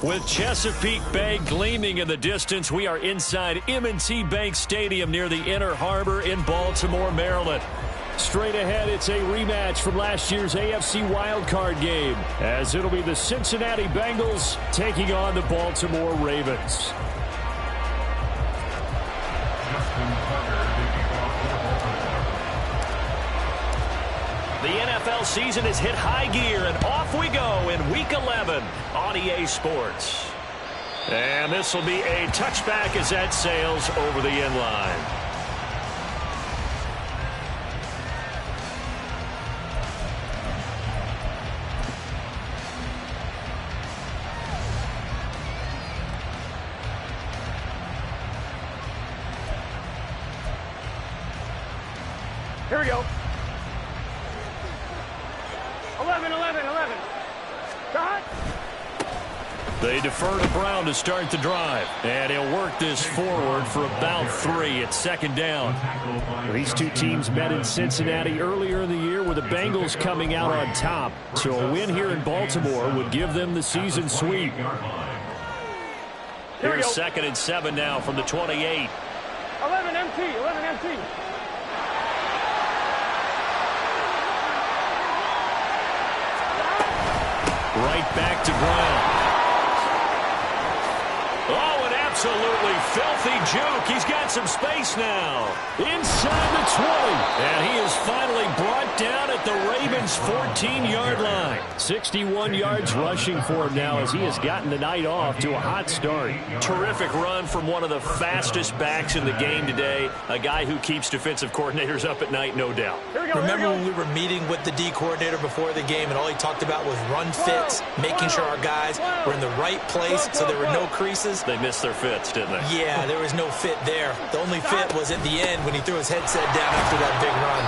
With Chesapeake Bay gleaming in the distance, we are inside M&T Bank Stadium near the Inner Harbor in Baltimore, Maryland. Straight ahead, it's a rematch from last year's AFC wildcard game, as it'll be the Cincinnati Bengals taking on the Baltimore Ravens. The NFL season has hit high gear, and off we go in Week 11 on EA Sports. And this will be a touchback as that sails over the end line. Here we go. 11. Got. They defer to Brown to start the drive. And he'll work this forward for about 3 at second down. These two teams met in Cincinnati earlier in the year with the Bengals coming out on top. So a win here in Baltimore would give them the season sweep. Here's 2nd and 7 now from the 28. 11 empty. Right back to Brown. Oh, an absolutely filthy juke. He's got some space now. Inside the 20. And he is finally brought down at the Ravens' 14-yard line. 61 yards rushing for him now as he has gotten the night off to a hot start. Terrific run from one of the fastest backs in the game today. A guy who keeps defensive coordinators up at night, no doubt. Remember when we were meeting with the D coordinator before the game and all he talked about was run fits, making sure our guys were in the right place so there were no creases? They missed their fits, didn't they? Yeah, there was no fit there. The only fit was at the end when he threw his headset down after that big run.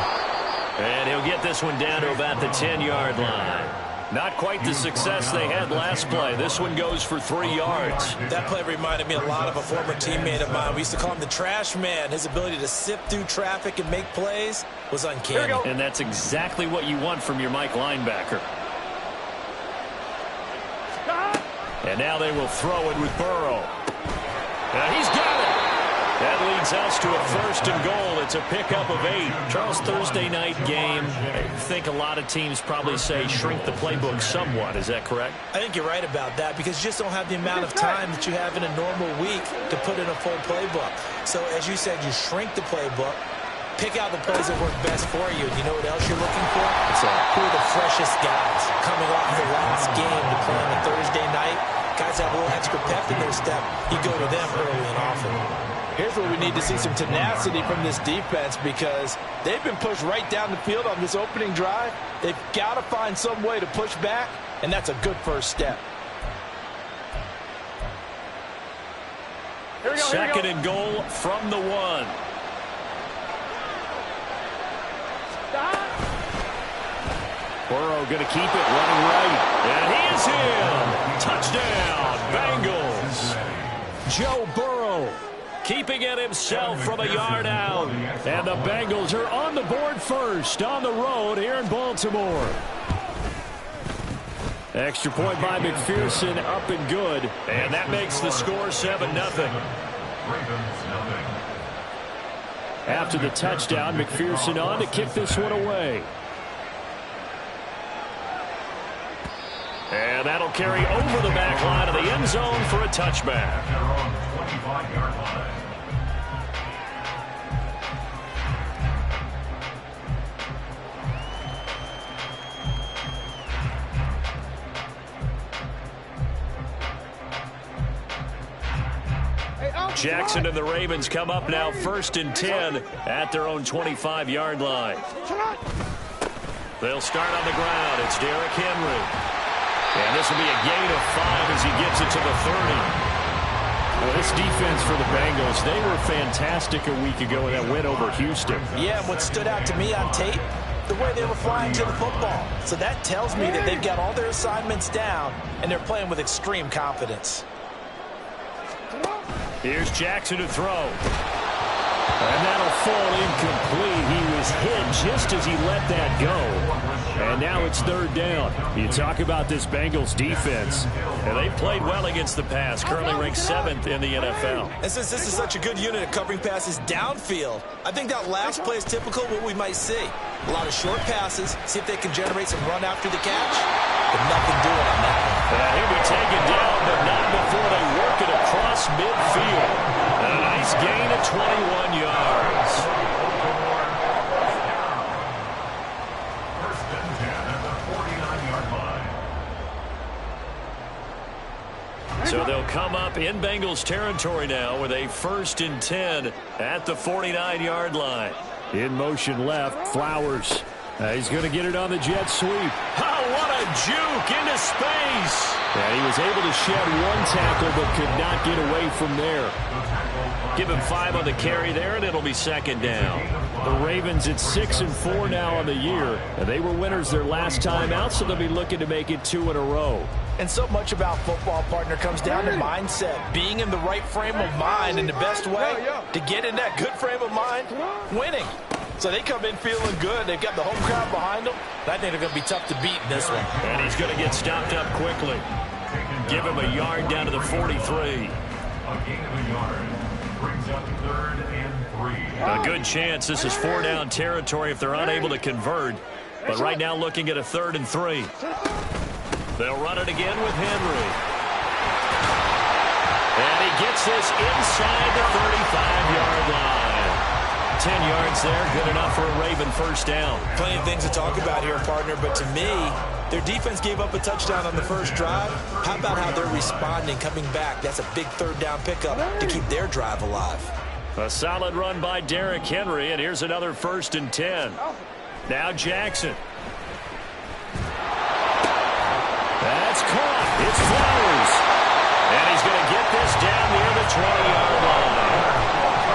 And he'll get this one down to about the 10-yard line. Not quite the success they had last play. This one goes for 3 yards. That play reminded me a lot of a former teammate of mine. We used to call him the trash man. His ability to sift through traffic and make plays was uncanny. And that's exactly what you want from your Mike linebacker. And now they will throw it with Burrow. And he's got it. That leads us to a 1st and goal. It's a pickup of 8. Charles, Thursday night game. I think a lot of teams probably say shrink the playbook somewhat. Is that correct? I think you're right about that because you just don't have the amount of time that you have in a normal week to put in a full playbook. So as you said, you shrink the playbook, pick out the plays that work best for you. You know what else you're looking for? Who are the freshest guys coming off the last game to play on a Thursday night? Guys have a little extra pep in their step. You go to them early and often. Here's where we need to see some tenacity from this defense because they've been pushed right down the field on this opening drive. They've got to find some way to push back, and that's a good first step. 2nd and goal from the 1. Burrow going to keep it running right. And he is in. Touchdown, Bengals. Joe Burrow keeping it himself from a yard out. And the Bengals are on the board first on the road here in Baltimore. Extra point by McPherson, up and good. And that makes the score 7-0. After the touchdown, McPherson on to kick this one away. And that'll carry over the back line of the end zone for a touchback. Jackson and the Ravens come up now 1st and 10 at their own 25-yard line. They'll start on the ground. It's Derrick Henry. And this will be a gain of 5 as he gets it to the 30. Well, this defense for the Bengals, they were fantastic a week ago in that win over Houston. Yeah, and what stood out to me on tape, the way they were flying to the football. So that tells me that they've got all their assignments down, and they're playing with extreme confidence. Here's Jackson to throw. And that'll fall incomplete. He was hit just as he let that go. And now it's third down. You talk about this Bengals defense. And they played well against the pass, currently ranked 7th in the NFL. And since this is such a good unit of covering passes downfield, I think that last play is typical of what we might see. A lot of short passes, see if they can generate some run after the catch. But nothing doing on that one. He'll be taken down, but not before they work it across midfield. A nice gain of 21 yards. So they'll come up in Bengals territory now with a 1st and 10 at the 49-yard line. In motion left, Flowers. He's going to get it on the jet sweep. Oh, what a juke into space. And he was able to shed one tackle but could not get away from there. Give him 5 on the carry there, and it'll be 2nd down. The Ravens at 6-4 now on the year. And they were winners their last time out, so they'll be looking to make it 2 in a row. And so much about football, partner, comes down to mindset. Being in the right frame of mind, and the best way to get in that good frame of mind, winning. So they come in feeling good. They've got the home crowd behind them. I think they're going to be tough to beat in this one. And he's going to get stopped up quickly. Give him a yard down to the 43. A gain of a yard brings up 3rd and 3. A good chance this is 4-down territory if they're unable to convert. But right now looking at a 3rd and 3. They'll run it again with Henry. And he gets this inside the 35-yard line. 10 yards there, good enough for a Raven 1st down. Plenty of things to talk about here, partner, but to me, their defense gave up a touchdown on the first drive. How about how they're responding, coming back? That's a big 3rd down pickup to keep their drive alive. A solid run by Derrick Henry, and here's another 1st and 10. Now Jackson. That's caught. It's Flowers. And he's going to get this down near the 20-yard line.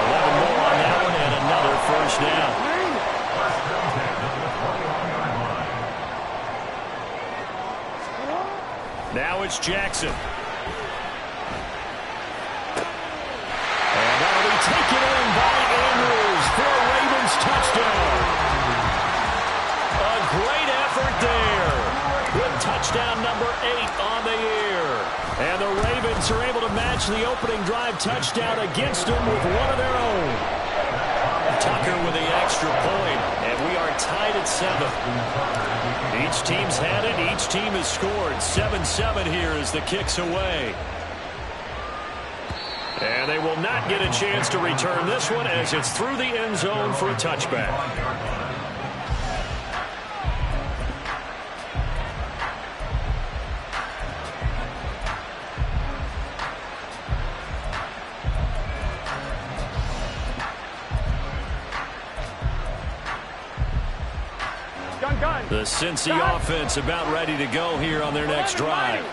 11 more on that one, and another 1st down. Now it's Jackson. And that'll be taken in by Andrews for a Ravens touchdown. A great effort there. With touchdown number 8 on the year. And the Ravens are able to match the opening drive touchdown against them with one of their own. Tucker with the extra point, and we are tied at 7. Each team's had it. Each team has scored. 7-7 here as the kick's away. And they will not get a chance to return this one as it's through the end zone for a touchback. The Cincy offense about ready to go here on their next drive.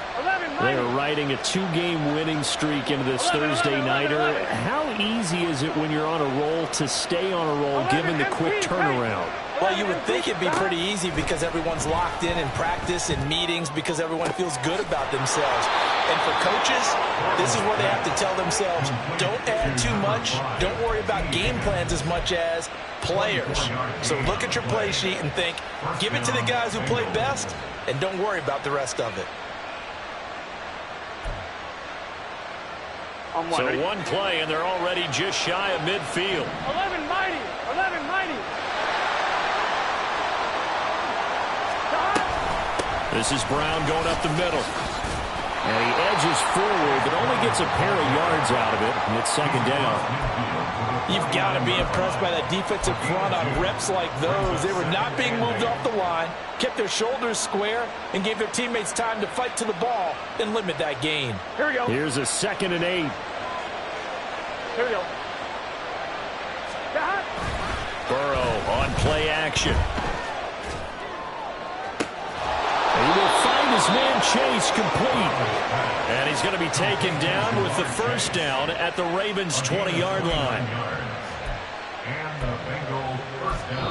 They're riding a 2-game winning streak into this Thursday nighter. How easy is it when you're on a roll to stay on a roll given the quick turnaround? Well, you would think it'd be pretty easy because everyone's locked in practice and meetings because everyone feels good about themselves. And for coaches, this is where they have to tell themselves, don't add too much, don't worry about game plans as much as players. So look at your play sheet and think, give it to the guys who play best, and don't worry about the rest of it. So one play, and they're already just shy of midfield. 11 mighty, 11 mighty. This is Brown going up the middle. And he edges forward, but only gets a pair of yards out of it, and it's 2nd down. You've got to be impressed by that defensive front on reps like those. They were not being moved off the line, kept their shoulders square, and gave their teammates time to fight to the ball and limit that gain. Here we go. Here's a 2nd and 8. Here we go. Burrow on play action. He will find his man Chase complete. And he's going to be taken down with the 1st down at the Ravens' 20-yard line.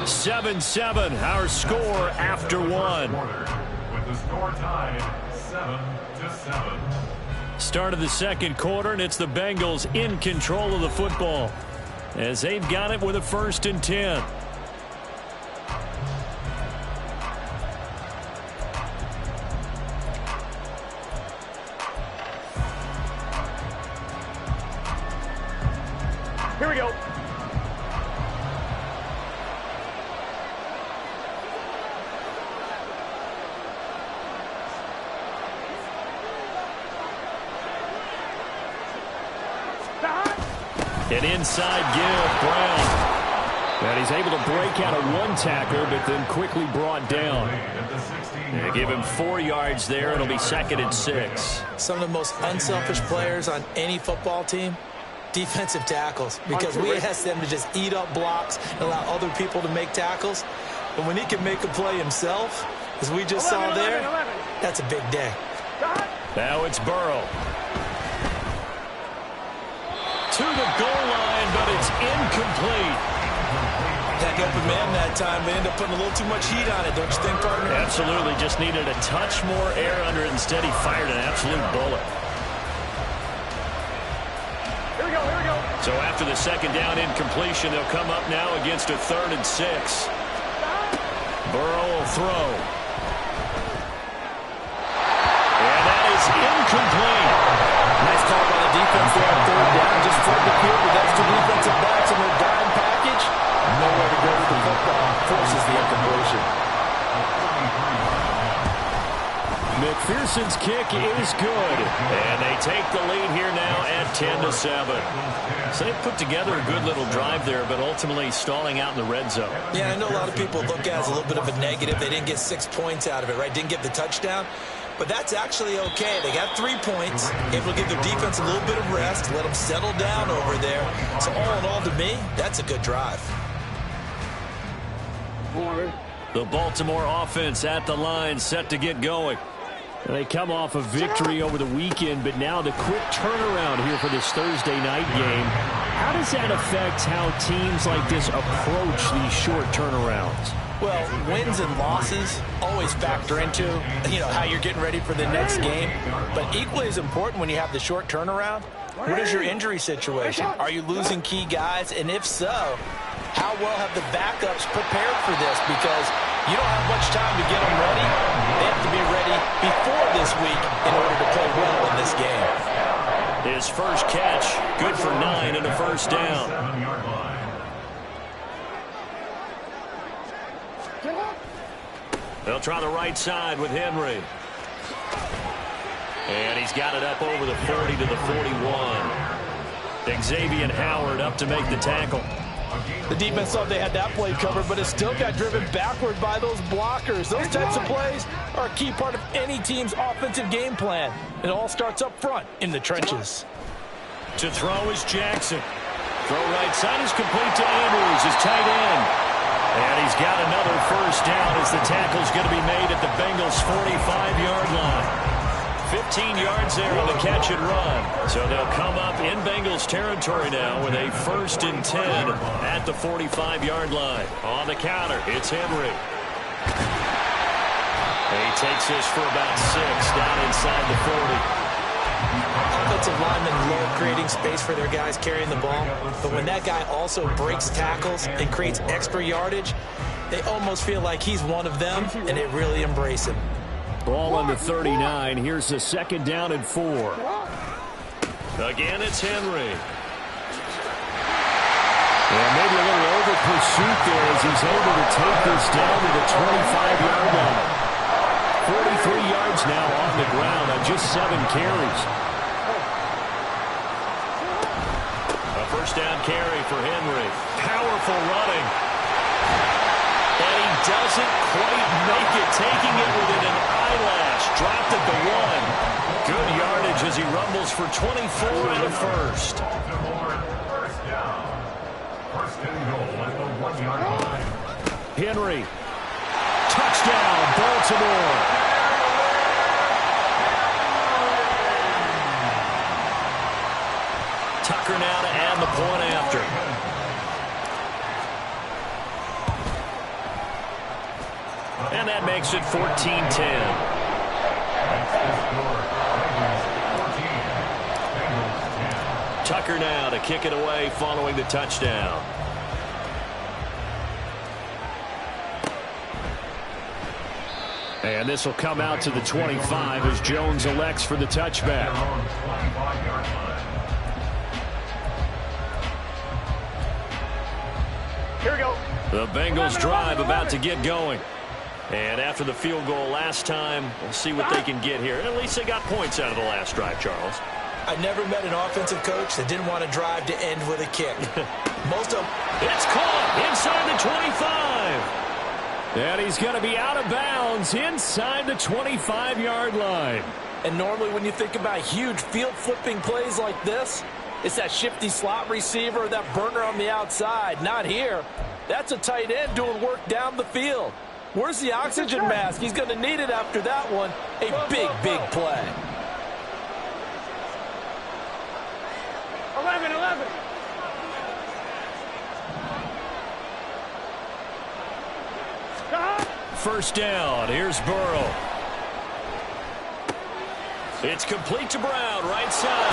7-7, our score after 1. With the score tied 7-7. Start of the 2nd quarter, and it's the Bengals in control of the football as they've got it with a 1st and 10. An inside give, Brown. And he's able to break out of one tackler, but then quickly brought down. They give him 4 yards there. It'll be 2nd and 6. Some of the most unselfish players on any football team, defensive tackles, because we ask them to just eat up blocks and allow other people to make tackles. But when he can make a play himself, as we just saw there, that's a big day. Now it's Burrow. To the goal line, but it's incomplete. That open man that time, they end up putting a little too much heat on it, don't you think, partner? Absolutely. Just needed a touch more air under it. Instead, he fired an absolute bullet. Here we go, here we go. So after the 2nd down incompletion, they'll come up now against a 3rd and 6. Burrow will throw. And that is incomplete. Nice call by the defense there on 3rd down. Just flood the field with extra defensive backs in their dime package. Nowhere to go with the football. Forces the incompletion. McPherson's kick is good. And they take the lead here now at 10-7. So they put together a good little drive there, but ultimately stalling out in the red zone. Yeah, I know a lot of people look at it as a little bit of a negative. They didn't get 6 points out of it, right? Didn't get the touchdown. But that's actually okay. They got 3 points, able to give their defense a little bit of rest, let them settle down over there. So all in all, to me, that's a good drive. The Baltimore offense at the line, set to get going. They come off a victory over the weekend, but now the quick turnaround here for this Thursday night game. How does that affect how teams like this approach these short turnarounds? Well, wins and losses always factor into, how you're getting ready for the next game. But equally as important when you have the short turnaround, what is your injury situation? Are you losing key guys? And if so, how well have the backups prepared for this? Because you don't have much time to get them ready. They have to be ready before this week in order to play well in this game. His first catch, good for 9 and a first down. They'll try the right side with Henry. And he's got it up over the 40 to the 41. Xavier Howard up to make the tackle. The defense thought they had that play covered, but it still got driven backward by those blockers. Those types of plays are a key part of any team's offensive game plan. It all starts up front in the trenches. To throw is Jackson. Throw right side is complete to Andrews, his tight end. And he's got another first down as the tackle's going to be made at the Bengals' 45-yard line. 15 yards there on the catch and run. So they'll come up in Bengals territory now with a 1st and 10 at the 45-yard line. On the counter, it's Henry. He takes this for about 6 down inside the 40. Offensive linemen love creating space for their guys carrying the ball. But when that guy also breaks tackles and creates extra yardage, they almost feel like he's one of them, and they really embrace him. Ball on the 39. Here's the 2nd down and 4. Again, it's Henry. And maybe a little over pursuit there as he's able to take this down to the 25-yard line. 43 yards now on the ground on just 7 carries. A first down carry for Henry. Powerful running. And he doesn't quite make it, taking it within an eyelash. Dropped at the 1. Good yardage as he rumbles for 24 and a first. First down. First and goal at the 1-yard line. Henry. Touchdown, Baltimore. Tucker now to add the point after. And that makes it 14-10. Tucker now to kick it away following the touchdown. And this will come out to the 25 as Jones elects for the touchback. Here we go. The Bengals drive about to get going. And after the field goal last time, we'll see what they can get here. At least they got points out of the last drive, Charles. I never met an offensive coach that didn't want to drive to end with a kick. Most of them. It's caught inside the 25. And he's going to be out of bounds inside the 25-yard line. And normally when you think about huge field-flipping plays like this, it's that shifty slot receiver, that burner on the outside. Not here. That's a tight end doing work down the field. Where's the oxygen mask? He's going to need it after that one. A big, big play. 11. First down. Here's Burrow. It's complete to Brown, right side.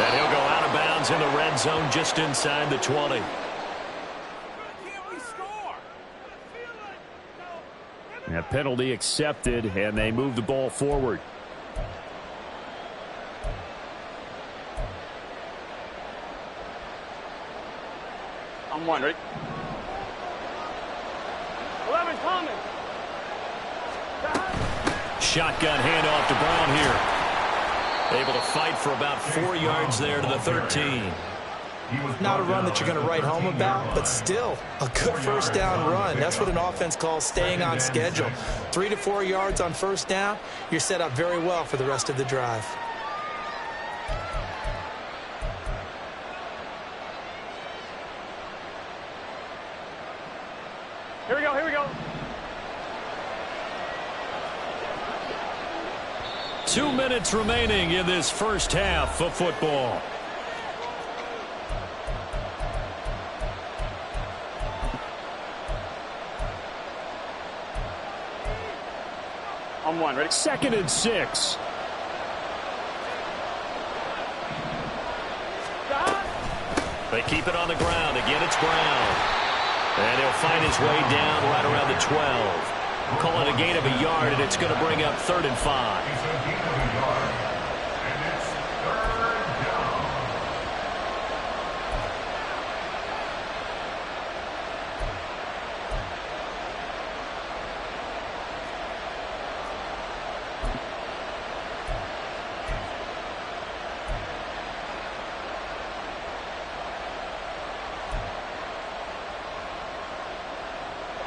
And he'll go out of bounds in the red zone just inside the 20. A penalty accepted, and they move the ball forward. I'm one, ready? 11 coming. Shotgun handoff to Brown here. Able to fight for about 4 yards there to the 13. Not a run that you're going to write home about, but still a good first down run. That's what an offense calls staying on schedule. 3 to 4 yards on first down, you're set up very well for the rest of the drive. Here we go, here we go. 2 minutes remaining in this first half of football. I'm one, ready? 2nd and 6. They keep it on the ground. Again, it's Brown. And he'll find his way down right around the 12. Call it a gain of a yard, and it's going to bring up 3rd and 5. It's a gain of a yard, and it's 3rd down.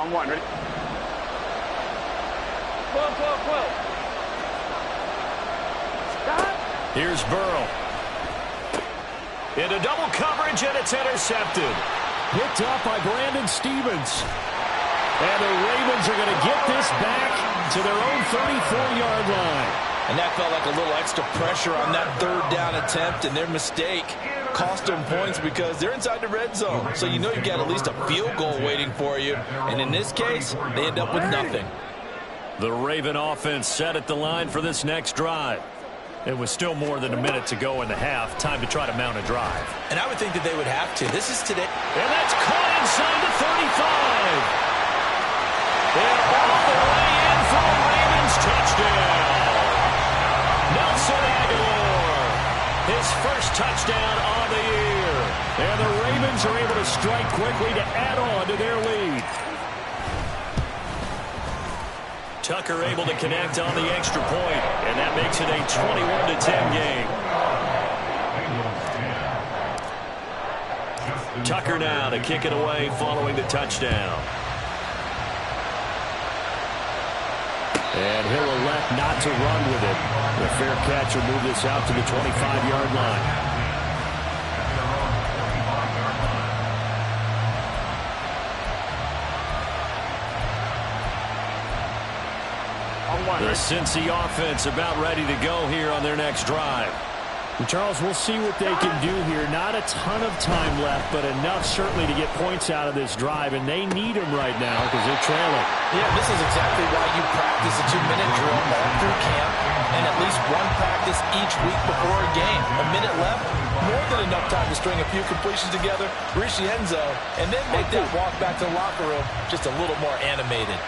I'm one, ready? 12. Here's Burrow. Into double coverage, and it's intercepted. Picked up by Brandon Stevens. And the Ravens are going to get this back to their own 34-yard line. And that felt like a little extra pressure on that 3rd down attempt, and their mistake cost them points because they're inside the red zone. So you know you've got at least a field goal waiting for you. And in this case, they end up with nothing. The Raven offense set at the line for this next drive. It was still more than a minute to go in the half. Time to try to mount a drive. And I would think that they would have to. This is today. And that's caught inside the 35. And all the way in for a Ravens touchdown. Nelson Aguilar, his first touchdown on the year. And the Ravens are able to strike quickly to add on to their lead. Tucker able to connect on the extra point, and that makes it a 21-10 game. Tucker now to kick it away following the touchdown. And he'll elect not to run with it. The fair catch will move this out to the 25-yard line. The Cincy offense about ready to go here on their next drive. And Charles, we'll see what they can do here. Not a ton of time left, but enough certainly to get points out of this drive, and they need them right now because they're trailing. Yeah, this is exactly why you practice a 2-minute drill all through camp and at least one practice each week before a game. A minute left, more than enough time to string a few completions together, reach the end zone, and then make that walk back to the locker room just a little more animated.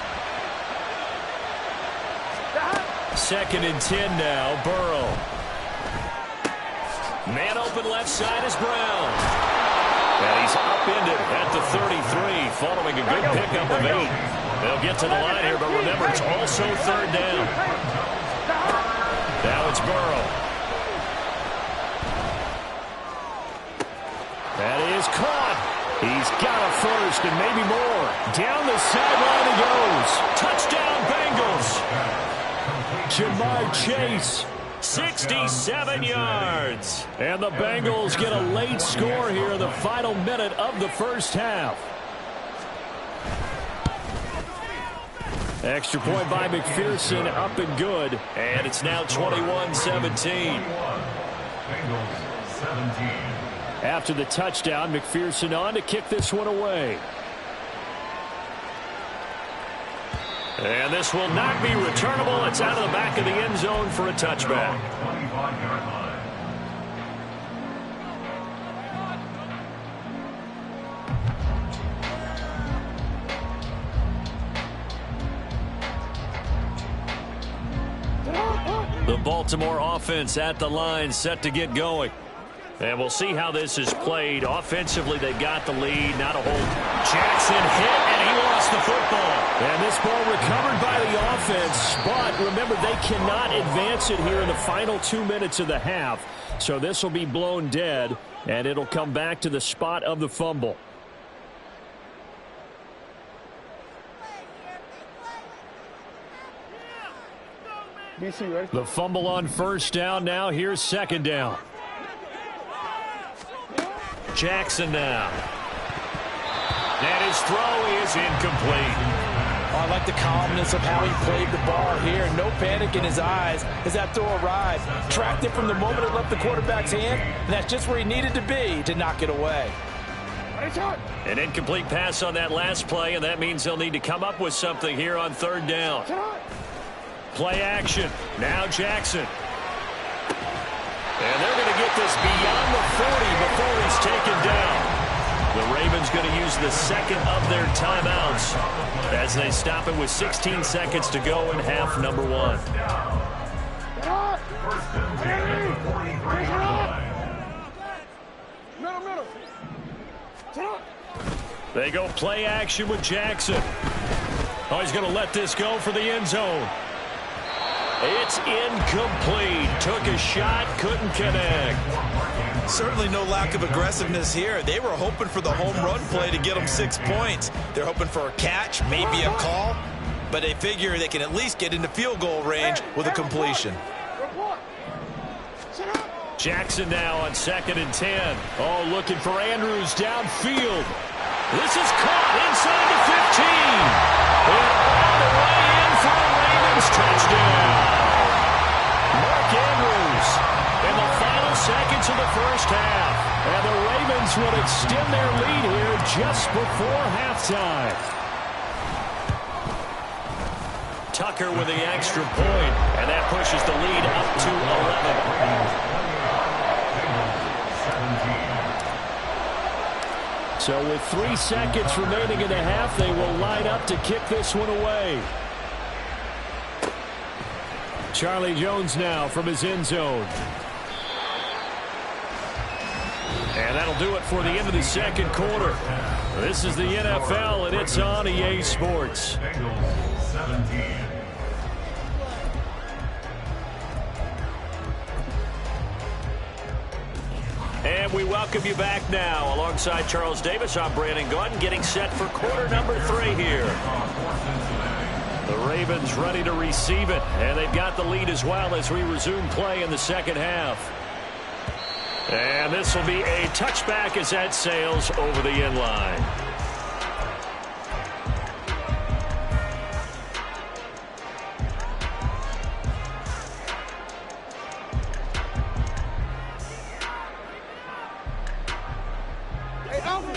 2nd and 10 now, Burrow. Man open left side is Brown. And he's upended at the 33 following a good pickup of 8. They'll get to the line here, but remember, it's also 3rd down. Now it's Burrow. That is caught. He's got a first and maybe more. Down the sideline he goes. Touchdown, Bengals. Jamar Chase. 67 yards. And the Bengals get a late score here in the final minute of the first half. Extra point by McPherson, up and good. And it's now 21-17. After the touchdown, McPherson on to kick this one away. And this will not be returnable. It's out of the back of the end zone for a touchback. The Baltimore offense at the line, set to get going. And we'll see how this is played. Offensively, they got the lead. Not a hold. Jackson hit, and he lost the football. And this ball recovered by the offense. But remember, they cannot advance it here in the final 2 minutes of the half. So this will be blown dead, and it'll come back to the spot of the fumble. The fumble on first down now. Here's second down. Jackson now. And his throw is incomplete. I like the calmness of how he played the ball here. No panic in his eyes as that throw arrived. Tracked it from the moment it left the quarterback's hand, and that's just where he needed to be to knock it away. An incomplete pass on that last play, and that means they'll need to come up with something here on third down. Play action. Now Jackson. And they're going to get this beyond the 40 before he's taken down. The Ravens going to use the second of their timeouts as they stop it with 16 seconds to go in half number one. They go play action with Jackson. Oh, he's going to let this go for the end zone. It's incomplete. Took a shot, couldn't connect. Certainly no lack of aggressiveness here. They were hoping for the home run play to get them 6 points. They're hoping for a catch, maybe a call, but they figure they can at least get into field goal range with a completion. Jackson now on 2nd and 10. Oh, looking for Andrews downfield. This is caught inside the 15. And all the way in for a Ravens touchdown. Mark Andrews in the final seconds of the first half. And the Ravens will extend their lead here just before halftime. Tucker with the extra point, and that pushes the lead up to 11. So with 3 seconds remaining in the half, they will line up to kick this one away. Charlie Jones now from his end zone. And that'll do it for the end of the second quarter. This is the NFL, and it's on EA Sports. And we welcome you back now. Alongside Charles Davis, I'm Brandon Gaudin, getting set for quarter number 3 here. The Ravens ready to receive it, and they've got the lead as well as we resume play in the second half. And this will be a touchback as that sails over the end line.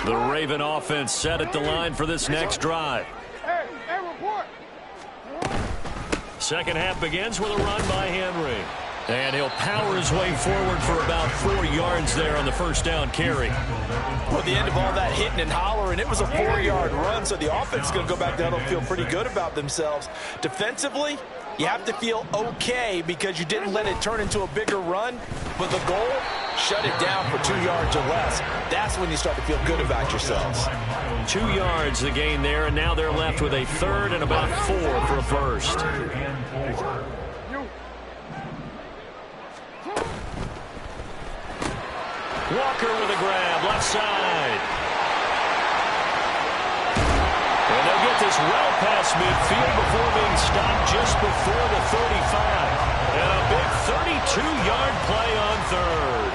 The Raven offense set at the line for this next drive. Second half begins with a run by Henry. And he'll power his way forward for about 4 yards there on the first down carry. Well, the end of all that hitting and hollering, it was a 4-yard run, so the offense is going to go back down and feel pretty good about themselves. Defensively, you have to feel okay because you didn't let it turn into a bigger run, but the goal, shut it down for 2 yards or less. That's when you start to feel good about yourselves. 2 yards the gain there, and now they're left with a third and about 4 for a first. Walker with a grab, left outside. And they'll get this well past midfield before being stopped just before the 35. And a big 32-yard play on third.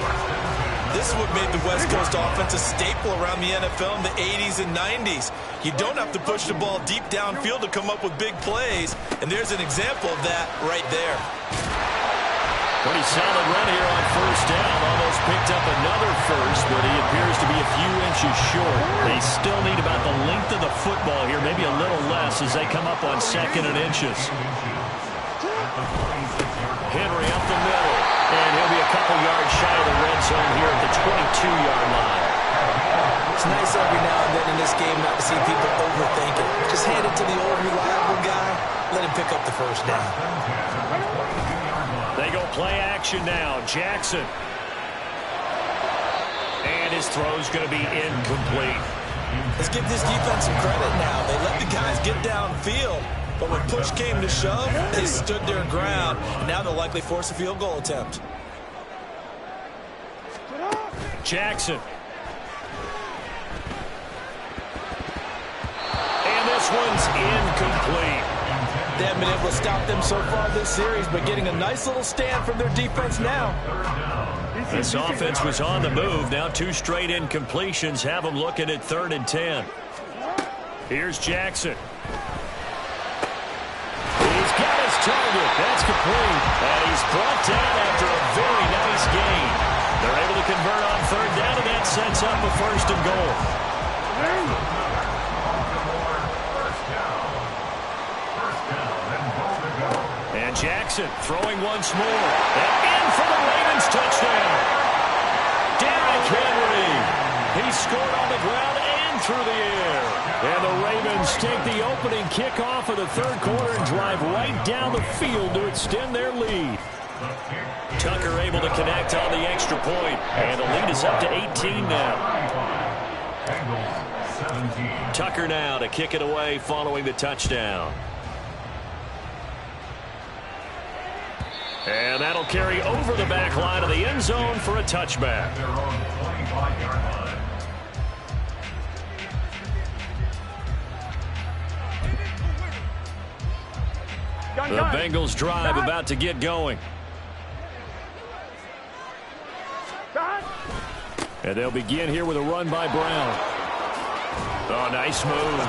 This is what made the West Coast offense a staple around the NFL in the 80s and 90s. You don't have to push the ball deep downfield to come up with big plays, and there's an example of that right there. Pretty solid run here on first down. Almost picked up another first, but he appears to be a few inches short. They still need about the length of the football here, maybe a little less as they come up on second and inches. Henry up the middle, and he'll be a couple yards shy of the red zone here at the 22-yard line. It's nice every now and then in this game not to see people overthink it. Just hand it to the old reliable guy, let him pick up the first down. They go play action now. Jackson. And his throw's going to be incomplete. Let's give this defense some credit now. They let the guys get downfield, but when push came to shove, they stood their ground. Now they'll likely force a field goal attempt. Jackson. And this one's incomplete. They haven't been able to stop them so far this series, but getting a nice little stand from their defense now. This offense was on the move. Now two straight incompletions have them looking at 3rd and 10. Here's Jackson. He's got his target. That's complete. And he's brought down after a very nice gain. They're able to convert on 3rd down, and that sets up a 1st and goal. And Jackson throwing once more. And in for the Ravens touchdown. Derrick Henry. He scored on the ground and through the air. And the Ravens take the opening kickoff of the 3rd quarter and drive right down the field to extend their lead. Tucker able to connect on the extra point. And the lead is up to 18 now. Tucker now to kick it away following the touchdown. And that'll carry over the back line of the end zone for a touchback. The Bengals drive about to get going. And they'll begin here with a run by Brown. Oh, nice move.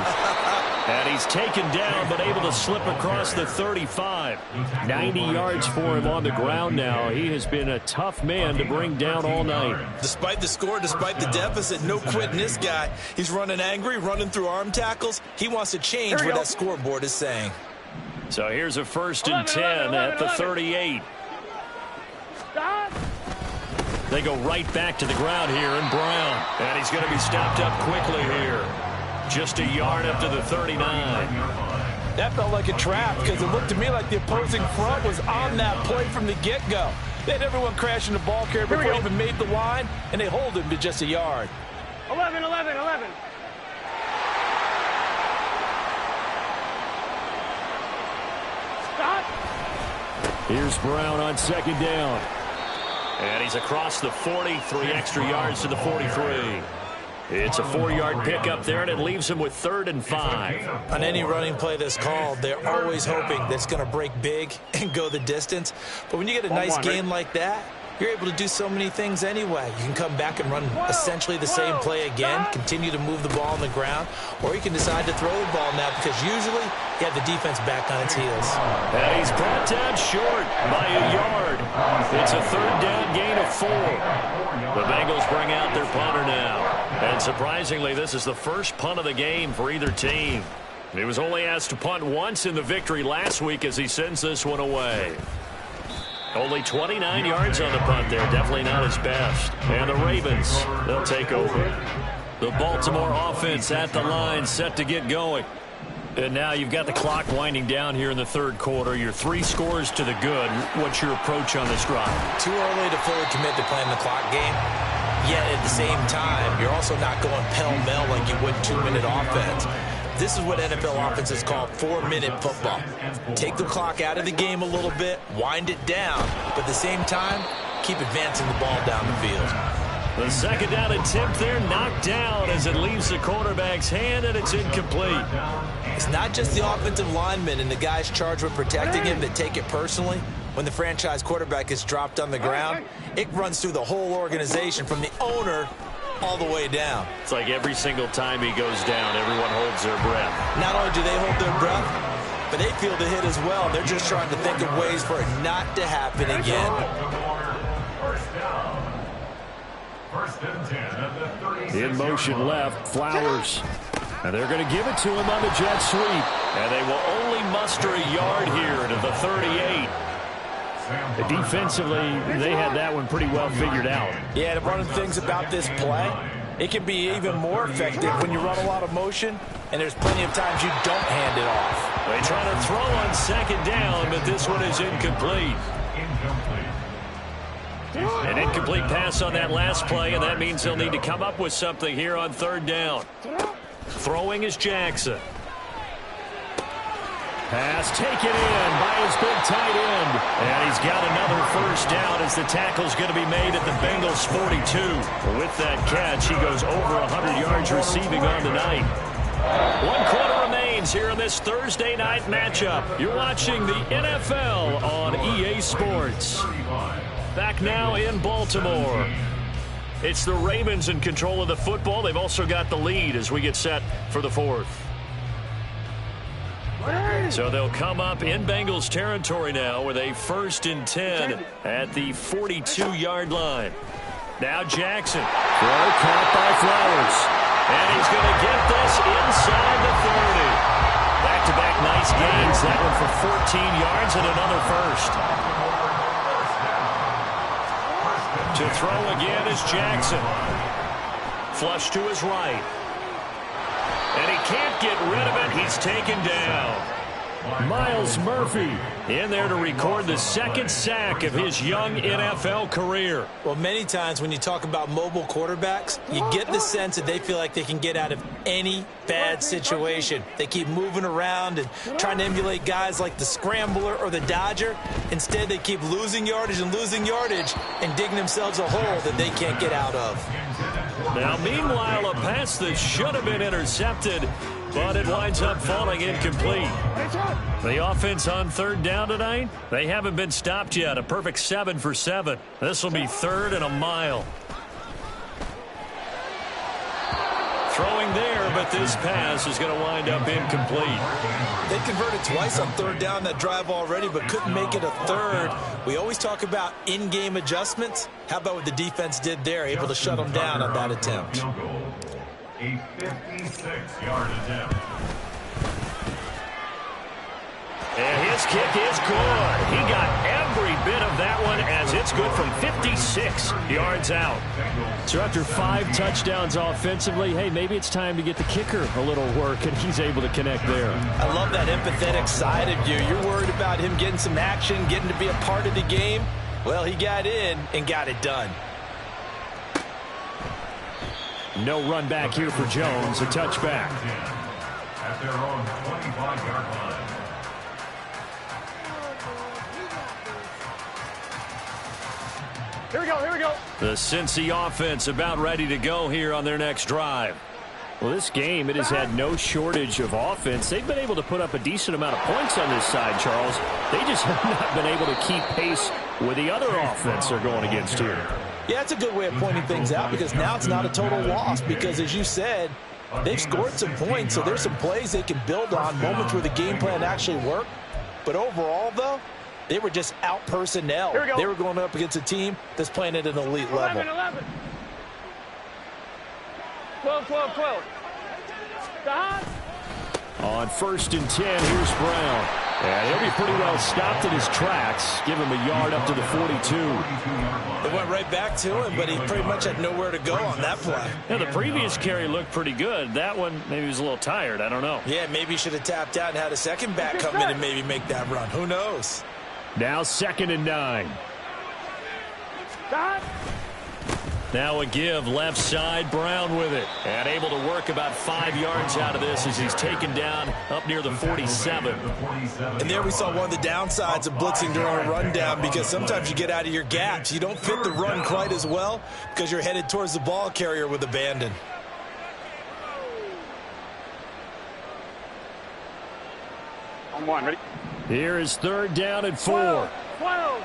And he's taken down, but able to slip across the 35. 90 yards for him on the ground now. He has been a tough man to bring down all night. Despite the score, despite the deficit, no quitting this guy. He's running angry, running through arm tackles. He wants to change what that scoreboard is saying. So here's a 1st and 10 at the 38. They go right back to the ground here, and Brown. And he's going to be stopped up quickly here. Just a yard up to the 39. That felt like a trap because it looked to me like the opposing front was on that play from the get-go. They had everyone crashing the ball carrier before he even made the line, and they hold him to just a yard. 11. Stop. Here's Brown on 2nd down. And he's across the 40, 3 extra yards to the 43. It's a 4-yard pickup there, and it leaves him with 3rd and 5. On any running play that's called, they're always hoping that it's going to break big and go the distance. But when you get a nice gain like that, you're able to do so many things anyway. You can come back and run essentially the same play again, continue to move the ball on the ground, or you can decide to throw the ball now because usually you have the defense back on its heels. And he's brought down short by a yard. It's a 3rd down gain of 4. The Bengals bring out their punter now. And surprisingly, this is the first punt of the game for either team. He was only asked to punt once in the victory last week as he sends this one away. Only 29 yards on the punt there. Definitely not his best. And the Ravens, they'll take over. The Baltimore offense at the line, set to get going. And now you've got the clock winding down here in the 3rd quarter. You're 3 scores to the good. What's your approach on this drive? Too early to fully commit to playing the clock game. Yet at the same time, you're also not going pell-mell like you would 2-minute offense. This is what NFL offenses call 4-minute football. Take the clock out of the game a little bit, wind it down, but at the same time, keep advancing the ball down the field. The second down attempt there knocked down as it leaves the quarterback's hand, and it's incomplete. It's not just the offensive linemen and the guys charged with protecting him that take it personally. When the franchise quarterback is dropped on the ground, it runs through the whole organization from the owner all the way down. It's like every single time he goes down, everyone holds their breath. Not only do they hold their breath, but they feel the hit as well. They're just trying to think of ways for it not to happen again. First and 10 at the 36. In motion left, Flowers. And they're going to give it to him on the jet sweep. And they will only muster a yard here to the 38. Defensively, they had that one pretty well figured out. Yeah, and one of the things about this play, it can be even more effective when you run a lot of motion, and there's plenty of times you don't hand it off. They try to throw on second down, but this one is incomplete. An incomplete pass on that last play, and that means they'll need to come up with something here on third down. Throwing is Jackson. Pass taken in by his big tight end. And he's got another first down as the tackle's going to be made at the Bengals 42. With that catch, he goes over 100 yards receiving on the night. 1 quarter remains here in this Thursday night matchup. You're watching the NFL on EA Sports. Back now in Baltimore. It's the Ravens in control of the football. They've also got the lead as we get set for the fourth. So they'll come up in Bengals territory now with a 1st and 10 at the 42-yard line. Now Jackson. Throw caught by Flowers. And he's going to get this inside the 30. Back-to-back nice gains. That one for 14 yards and another first. To throw again is Jackson. Flush to his right. And he can't get rid of it. He's taken down. Miles Murphy in there to record the 2nd sack of his young NFL career. Well, many times when you talk about mobile quarterbacks, you get the sense that they feel like they can get out of any bad situation. They keep moving around and trying to emulate guys like the Scrambler or the Dodger. Instead, they keep losing yardage and digging themselves a hole that they can't get out of. Now, meanwhile, a pass that should have been intercepted, but it winds up falling incomplete. The offense on third down tonight, they haven't been stopped yet. A perfect 7 for 7. This will be 3rd and a mile. Throwing there, but this pass is going to wind up incomplete. They converted twice on third down that drive already, but couldn't make it a third. We always talk about in-game adjustments. How about what the defense did there, able to shut them down on that attempt? A 56-yard attempt. And his kick is good. He got every bit of that one as it's good from 56 yards out. So after 5 touchdowns offensively, hey, maybe it's time to get the kicker a little work, and he's able to connect there. I love that empathetic side of you. You're worried about him getting some action, getting to be a part of the game. Well, he got in and got it done. No run back here for Jones, a touchback. At their own 25-yard line. Here we go, here we go. The Cincy offense about ready to go here on their next drive. Well, this game, it has had no shortage of offense. They've been able to put up a decent amount of points on this side, Charles. They just have not been able to keep pace with the other offense they're going against here. Yeah, it's a good way of pointing things out because now it's not a total loss because, as you said, they've scored some points, so there's some plays they can build on, moments where the game plan actually worked. But overall, though, they were just out-personnel. They were going up against a team that's playing at an elite level. 11. 12. Stop. On 1st and 10, here's Brown. And he'll be pretty well stopped in his tracks. Give him a yard up to the 42. They went right back to him, but he pretty much had nowhere to go on that play. Yeah, the previous carry looked pretty good. That one, maybe he was a little tired. I don't know. Yeah, maybe he should have tapped out and had a second back come in and maybe make that run. Who knows? Now 2nd and 9. Stop. Now a give left side, Brown with it. And able to work about 5 yards out of this as he's taken down up near the 47. And there we saw one of the downsides of blitzing during a rundown, because sometimes you get out of your gaps. You don't fit the run quite as well because you're headed towards the ball carrier with abandon. On one, ready? Here is 3rd down and 4. 12.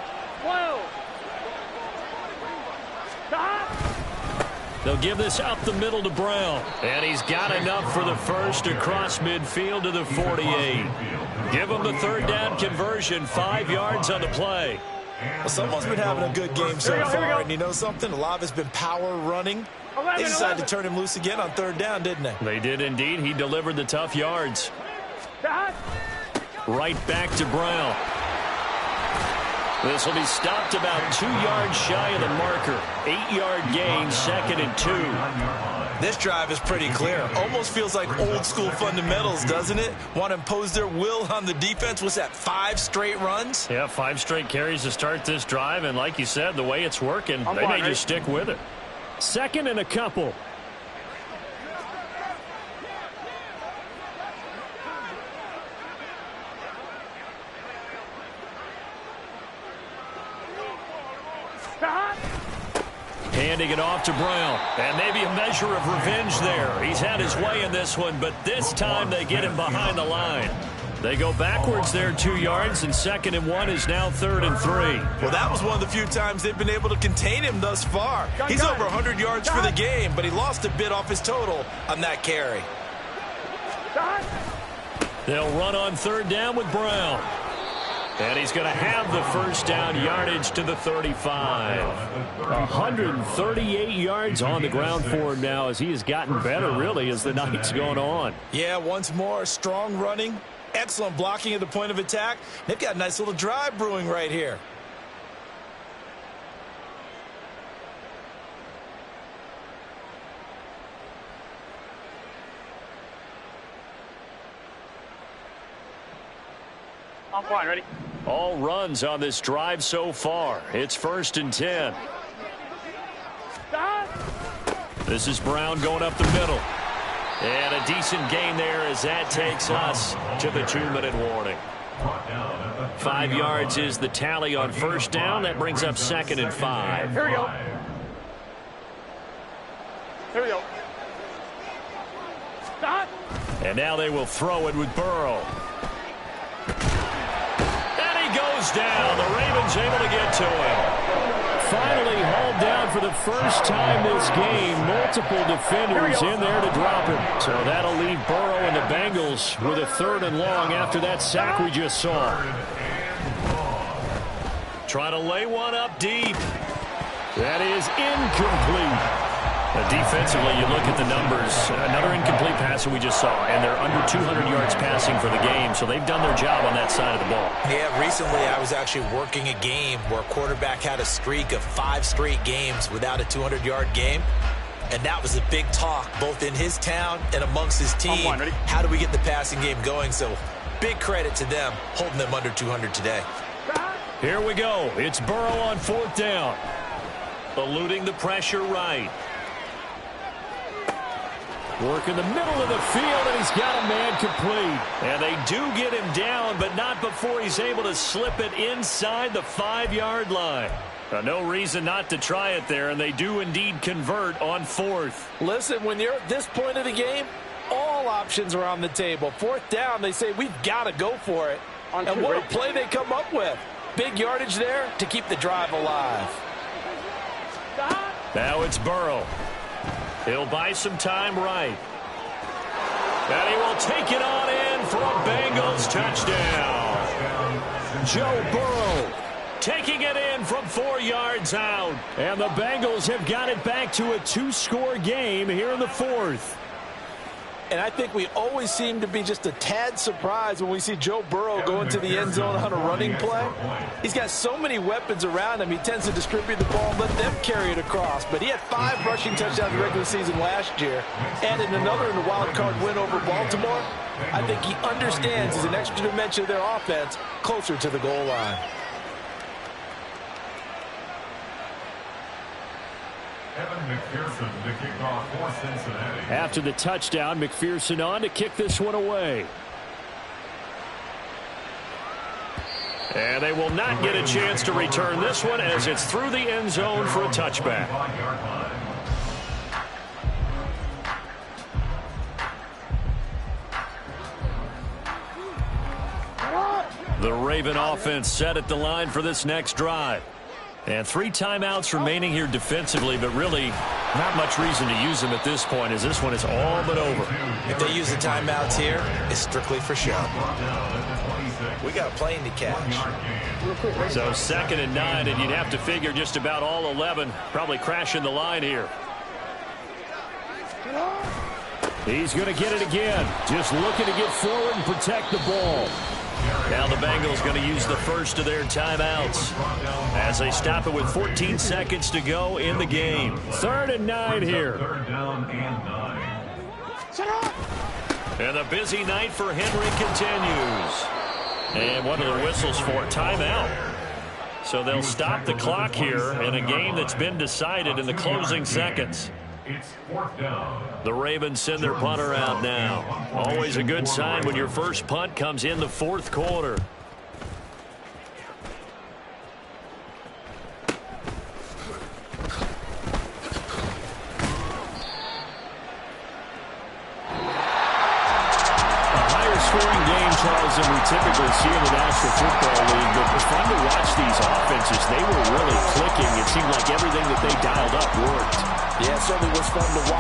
They'll give this up the middle to Brown. And he's got enough for the first across midfield to the 48. Give him the 3rd down conversion, 5 yards on the play. Well, someone's been having a good game so far, and you know something? A lot of it's been power running. They decided to turn him loose again on 3rd down, didn't they? They did indeed. He delivered the tough yards. Right back to Brown. This will be stopped about 2 yards shy of the marker. 8-yard gain, 2nd and 2. This drive is pretty clear. Almost feels like old school fundamentals, doesn't it? Want to impose their will on the defense. Was that 5 straight runs? Yeah, 5 straight carries to start this drive. And like you said, the way it's working, they may just stick with it. 2nd and a couple. Handing it off to Brown. And maybe a measure of revenge there. He's had his way in this one, but this time they get him behind the line. They go backwards there 2 yards, and 2nd and 1 is now 3rd and 3. Well, that was one of the few times they've been able to contain him thus far. He's over 100 yards for the game, but he lost a bit off his total on that carry. They'll run on 3rd down with Brown. And he's going to have the 1st down yardage to the 35. 138 yards on the ground for him now as he has gotten better, really, as the night's going on. Yeah, once more, strong running, excellent blocking at the point of attack. They've got a nice little drive brewing right here. On one, ready? All runs on this drive so far. It's 1st and 10. This is Brown going up the middle. And a decent gain there as that takes us to the 2-minute warning. 5 yards is the tally on 1st down. That brings up 2nd and 5. Here we go. Here we go. Stop. And now they will throw it with Burrow. Goes down. The Ravens able to get to him. Finally hauled down for the first time this game. Multiple defenders in there to drop him. So that'll leave Burrow and the Bengals with a 3rd and long after that sack we just saw. Try to lay one up deep. That is incomplete. Defensively, you look at the numbers. Another incomplete pass that we just saw, and they're under 200 yards passing for the game, so they've done their job on that side of the ball. Yeah, recently I was actually working a game where a quarterback had a streak of 5 straight games without a 200-yard game, and that was a big talk both in his town and amongst his team. How do we get the passing game going? So big credit to them holding them under 200 today. Here we go. It's Burrow on 4th down. Eluding the pressure right. Work in the middle of the field, and he's got a man complete. And they do get him down, but not before he's able to slip it inside the 5-yard line. No reason not to try it there, and they do indeed convert on 4th. Listen, when you're at this point of the game, all options are on the table. 4th down, they say, we've got to go for it. And what a play they come up with. Big yardage there to keep the drive alive. Now it's Burrow. He'll buy some time right. And he will take it on in for a Bengals touchdown. Joe Burrow taking it in from 4 yards out. And the Bengals have got it back to a 2-score game here in the 4th. And I think we always seem to be just a tad surprised when we see Joe Burrow go into the end zone on a running play. He's got so many weapons around him. He tends to distribute the ball and let them carry it across. But he had 5 rushing touchdowns in the regular season last year. And in another in the wild card win over Baltimore. I think he understands he's an extra dimension of their offense closer to the goal line. Evan McPherson to kick off for Cincinnati. After the touchdown, McPherson on to kick this one away. And they will not get a chance to return this one as it's through the end zone for a touchback. The Raven offense set at the line for this next drive. And 3 timeouts remaining here defensively, but really not much reason to use them at this point as this one is all but over. If they use the timeouts here, it's strictly for show. We got a plane to catch. So 2nd and 9, and you'd have to figure just about all 11 probably crashing the line here. He's going to get it again. Just looking to get forward and protect the ball. Now the Bengals going to use the first of their timeouts as they stop it with 14 seconds to go in the game. 3rd and 9 here. 3rd down and 9. And the busy night for Henry continues. And one of the whistles for timeout. So they'll stop the clock here in a game that's been decided in the closing seconds. It's 4th down. The Ravens send their punter out now. Always a good sign when your first punt comes in the 4th quarter. Scoring game, Charles, than we typically see in the National Football League, but it's fun to watch these offenses. They were really clicking. It seemed like everything that they dialed up worked. Yeah, it certainly was fun to watch.